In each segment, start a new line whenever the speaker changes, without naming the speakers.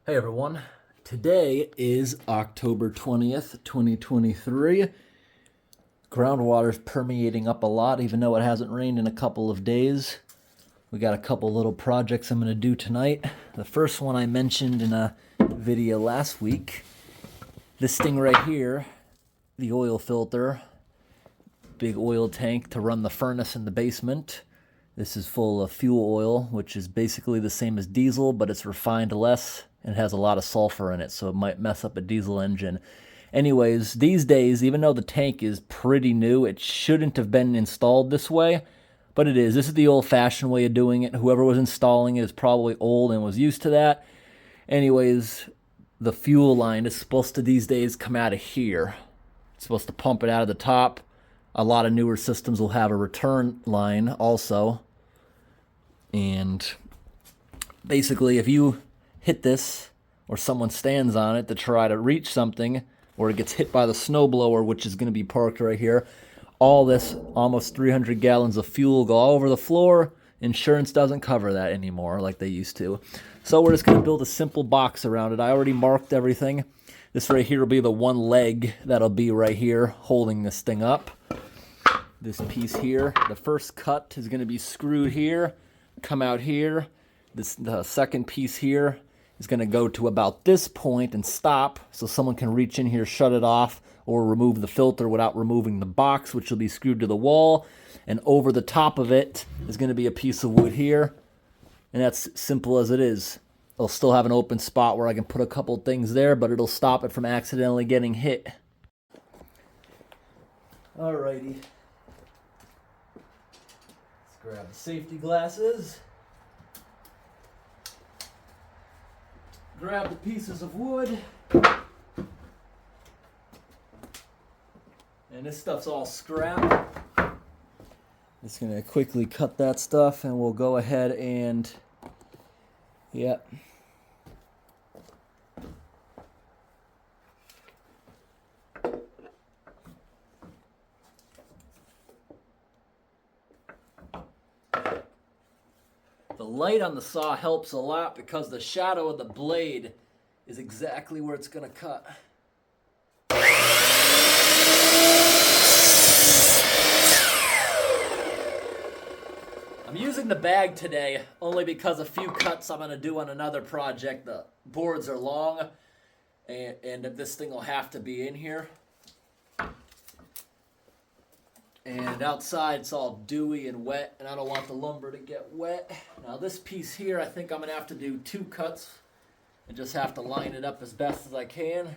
Hey everyone, today is October 20th, 2023. Groundwater's permeating up a lot even though it hasn't rained in a couple of days. We got a couple little projects I'm going to do tonight. The first one I mentioned in a video last week. This thing right here, the oil filter, big oil tank to run the furnace in the basement. This is full of fuel oil, which is basically the same as diesel, but it's refined less and has a lot of sulfur in it, so it might mess up a diesel engine. Anyways, these days, even though the tank is pretty new, it shouldn't have been installed this way, but it is. This is the old-fashioned way of doing it. Whoever was installing it is probably old and was used to that. Anyways, the fuel line is supposed to these days come out of here. It's supposed to pump it out of the top. A lot of newer systems will have a return line also. And basically, if you hit this or someone stands on it to try to reach something, or it gets hit by the snowblower, which is going to be parked right here, all this almost 300 gallons of fuel go all over the floor. Insurance doesn't cover that anymore like they used to. So we're just going to build a simple box around it. I already marked everything. This right here will be the one leg that'll be right here holding this thing up. This piece here, the first cut is going to be screwed here, come out here. The second piece here is going to go to about this point and stop, so someone can reach in here, shut it off, or remove the filter without removing the box, which will be screwed to the wall. And over the top of it is going to be a piece of wood here, and that's simple as it is. I'll still have an open spot where I can put a couple things there, but it'll stop it from accidentally getting hit. Alrighty. Let's grab the safety glasses. Grab the pieces of wood. And this stuff's all scrap. Just gonna quickly cut that stuff and we'll go ahead and, yep. The light on the saw helps a lot because the shadow of the blade is exactly where it's going to cut. I'm using the bag today only because a few cuts I'm going to do on another project. The boards are long and this thing will have to be in here. And outside it's all dewy and wet, and I don't want the lumber to get wet. Now this piece here, I think I'm going to have to do 2 cuts and just have to line it up as best as I can.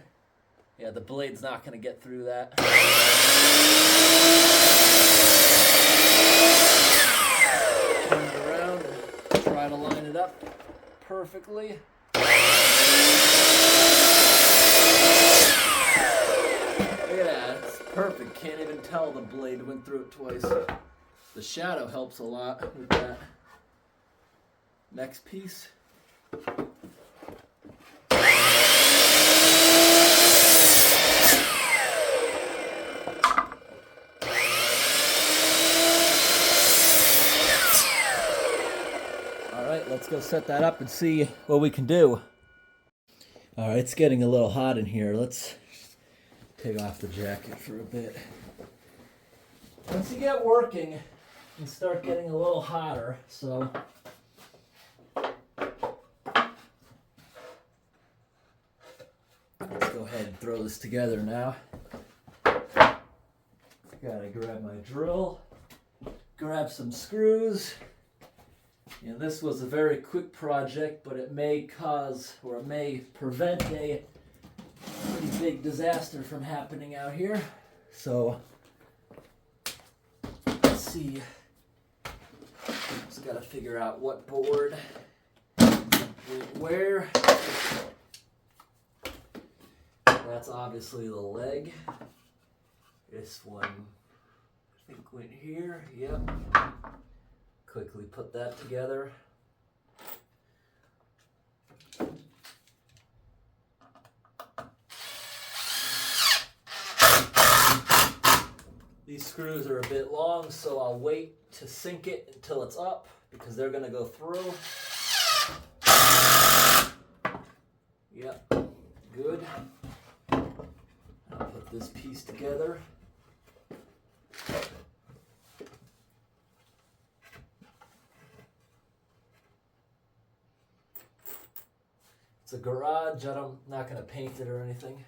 Yeah, the blade's not going to get through that. Turn it around and try to line it up perfectly. Look at that, it's perfect. Can't even tell the blade went through it twice. The shadow helps a lot with that. Next piece. Alright, let's go set that up and see what we can do. Alright, it's getting a little hot in here. Let's take off the jacket for a bit. Once you get working, you start getting a little hotter, so let's go ahead and throw this together now. Gotta grab my drill, grab some screws. And this was a very quick project, but it may cause, or it may prevent a pretty big disaster from happening out here. So let's see. Just gotta figure out what board where. That's obviously the leg. This one I think went here. Yep. Quickly put that together. These screws are a bit long, so I'll wait to sink it until it's up because they're going to go through. wood. I'll put this piece together. It's a garage. I'm not going to paint it or anything.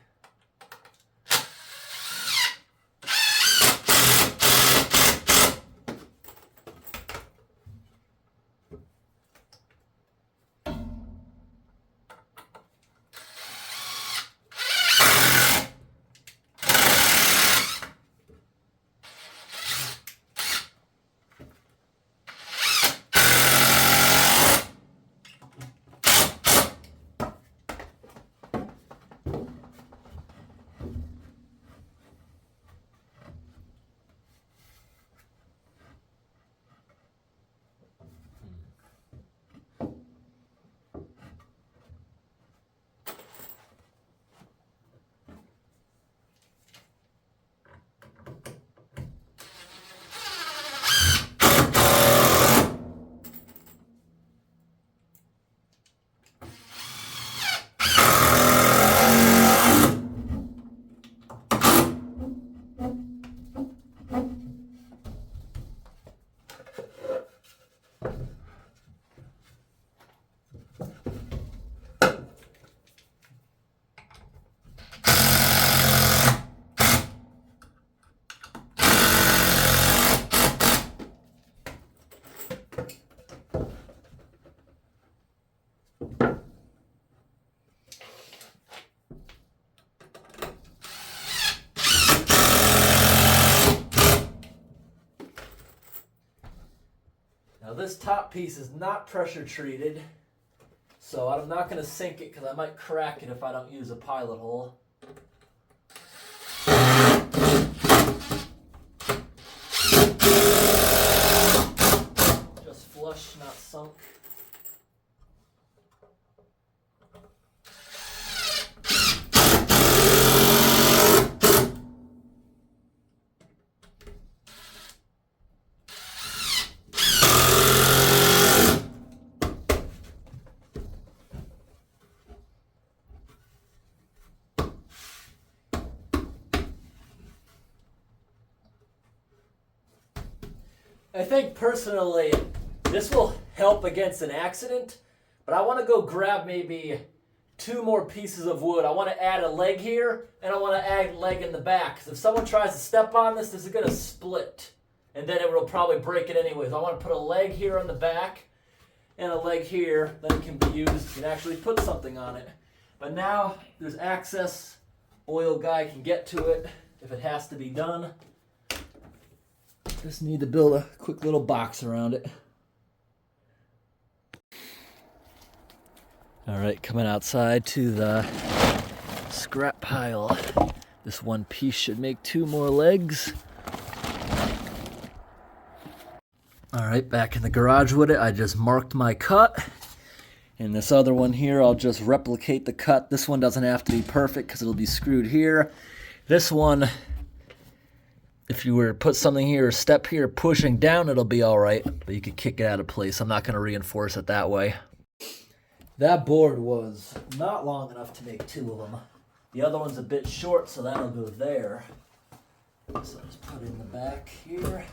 Now this top piece is not pressure treated, so I'm not going to sink it because I might crack it if I don't use a pilot hole. Just flush, not sunk. I think personally this will help against an accident, but I want to go grab maybe 2 more pieces of wood. I want to add a leg here, and I want to add a leg in the back. Because if someone tries to step on this, this is going to split, and then it will probably break it anyways. I want to put a leg here on the back and a leg here, then it can be used and actually put something on it. But now there's access. Oil guy can get to it if it has to be done. Just need to build a quick little box around it. All right, coming outside to the scrap pile. This one piece should make 2 more legs. All right, back in the garage with it. I just marked my cut. And this other one here, I'll just replicate the cut. This one doesn't have to be perfect because it'll be screwed here. This one, if you were to put something here or step here pushing down, it'll be all right, but you could kick it out of place. I'm not going to reinforce it that way. That board was not long enough to make 2 of them. The other one's a bit short, so that'll go there. So I'll just put it in the back here.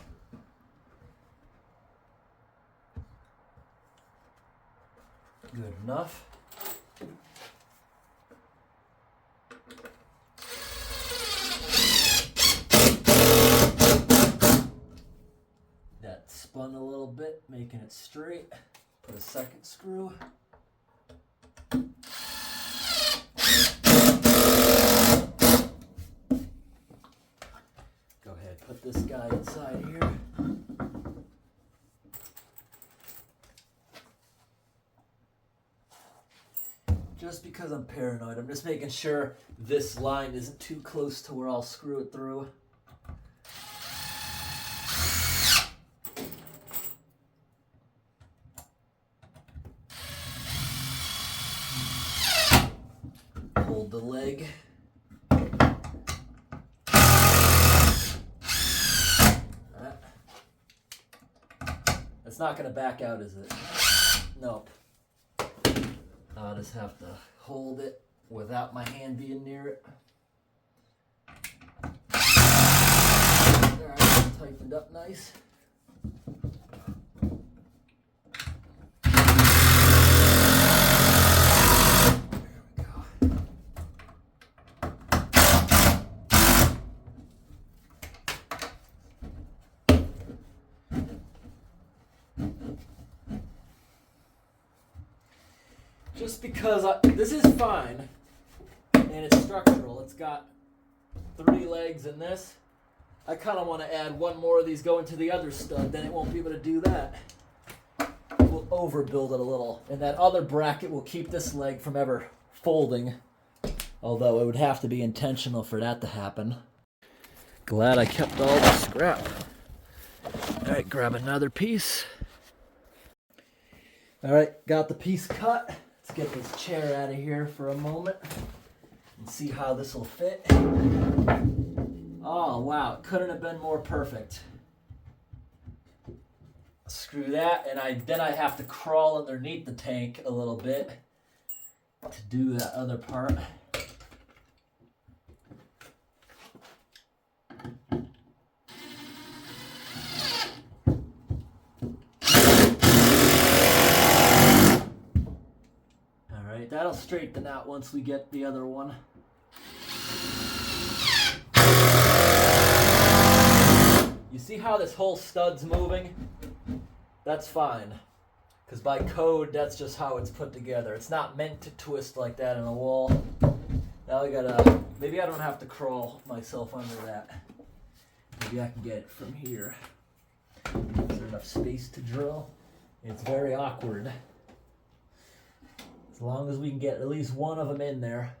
Good enough. That spun a little bit, making it straight. Put a second screw. Go ahead, put this guy inside here. Just because I'm paranoid, I'm just making sure this line isn't too close to where I'll screw it through. Hold the leg. It's not going to back out, is it? Nope. I'll just have to hold it without my hand being near it. Alright, tightened up nice. Just because this is fine, and it's structural, it's got 3 legs in this, I kind of want to add one more of these going to the other stud, then it won't be able to do that. We'll overbuild it a little, and that other bracket will keep this leg from ever folding, although it would have to be intentional for that to happen. Glad I kept all the scrap. Alright, grab another piece. Alright, got the piece cut. Let's get this chair out of here for a moment and see how this will fit. Oh wow, it couldn't have been more perfect. Screw that, and then I have to crawl underneath the tank a little bit to do that other part. That'll straighten out once we get the other one. You see how this whole stud's moving? That's fine. Because by code, that's just how it's put together. It's not meant to twist like that in a wall. Now maybe I don't have to crawl myself under that. Maybe I can get it from here. Is there enough space to drill? It's very awkward. As long as we can get at least one of them in there.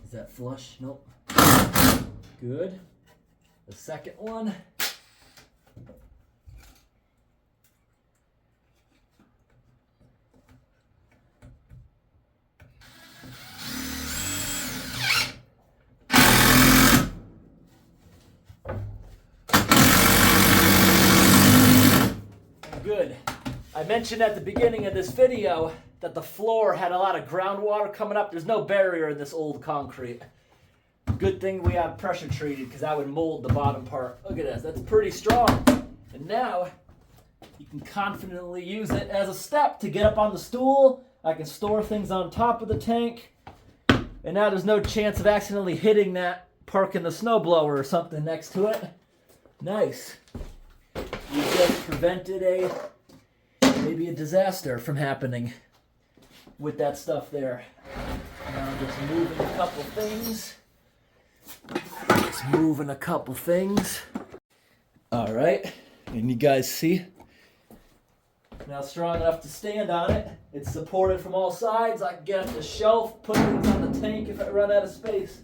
Is that flush? Nope. Good. The second one. Good. I mentioned at the beginning of this video that the floor had a lot of groundwater coming up. There's no barrier in this old concrete. Good thing we have pressure treated because that would mold the bottom part. Look at this. That's pretty strong. And now you can confidently use it as a step to get up on the stool. I can store things on top of the tank. And now there's no chance of accidentally hitting that, parking the snowblower or something next to it. Nice. You just prevented maybe a disaster from happening with that stuff there. Now I'm just moving a couple things. All right, and you guys see? Now strong enough to stand on it. It's supported from all sides. I can get up the shelf, put things on the tank if I run out of space.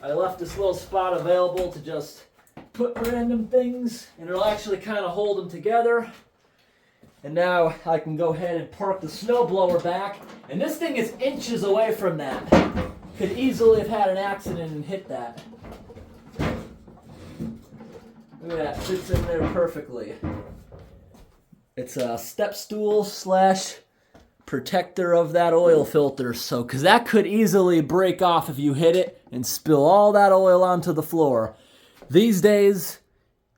I left this little spot available to just put random things, and it'll actually kind of hold them together. And now I can go ahead and park the snowblower back. And this thing is inches away from that. Could easily have had an accident and hit that. Look at that, fits in there perfectly. It's a step stool / protector of that oil filter. So, because that could easily break off if you hit it and spill all that oil onto the floor. These days,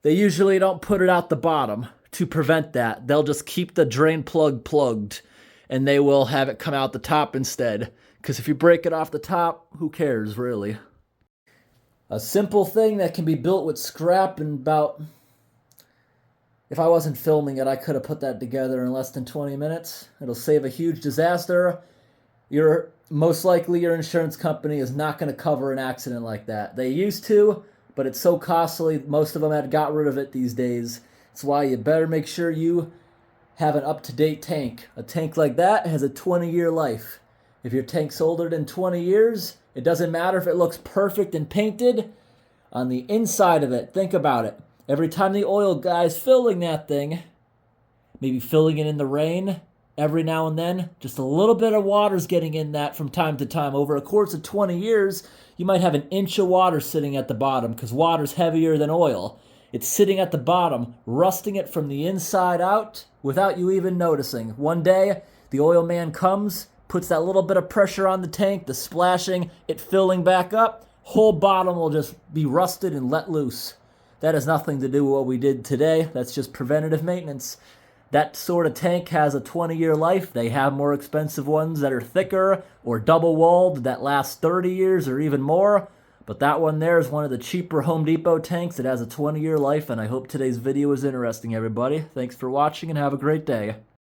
they usually don't put it out the bottom to prevent that. They'll just keep the drain plug plugged, and they will have it come out the top instead. Because if you break it off the top, who cares, really? A simple thing that can be built with scrap in about... If I wasn't filming it, I could have put that together in less than 20 minutes. It'll save a huge disaster. Most likely your insurance company is not going to cover an accident like that. They used to, but it's so costly, most of them had got rid of it these days. That's why you better make sure you have an up-to-date tank. A tank like that has a 20-year life. If your tank's older than 20 years, it doesn't matter if it looks perfect and painted. On the inside of it, think about it. Every time the oil guy's filling that thing, maybe filling it in the rain, every now and then, just a little bit of water's getting in that from time to time. Over a course of 20 years, you might have an inch of water sitting at the bottom because water's heavier than oil. It's sitting at the bottom, rusting it from the inside out without you even noticing. One day, the oil man comes, puts that little bit of pressure on the tank, the splashing, it filling back up, whole bottom will just be rusted and let loose. That has nothing to do with what we did today. That's just preventative maintenance. That sort of tank has a 20-year life. They have more expensive ones that are thicker or double-walled that last 30 years or even more. But that one there is one of the cheaper Home Depot tanks. It has a 20-year life, and I hope today's video was interesting, everybody. Thanks for watching, and have a great day.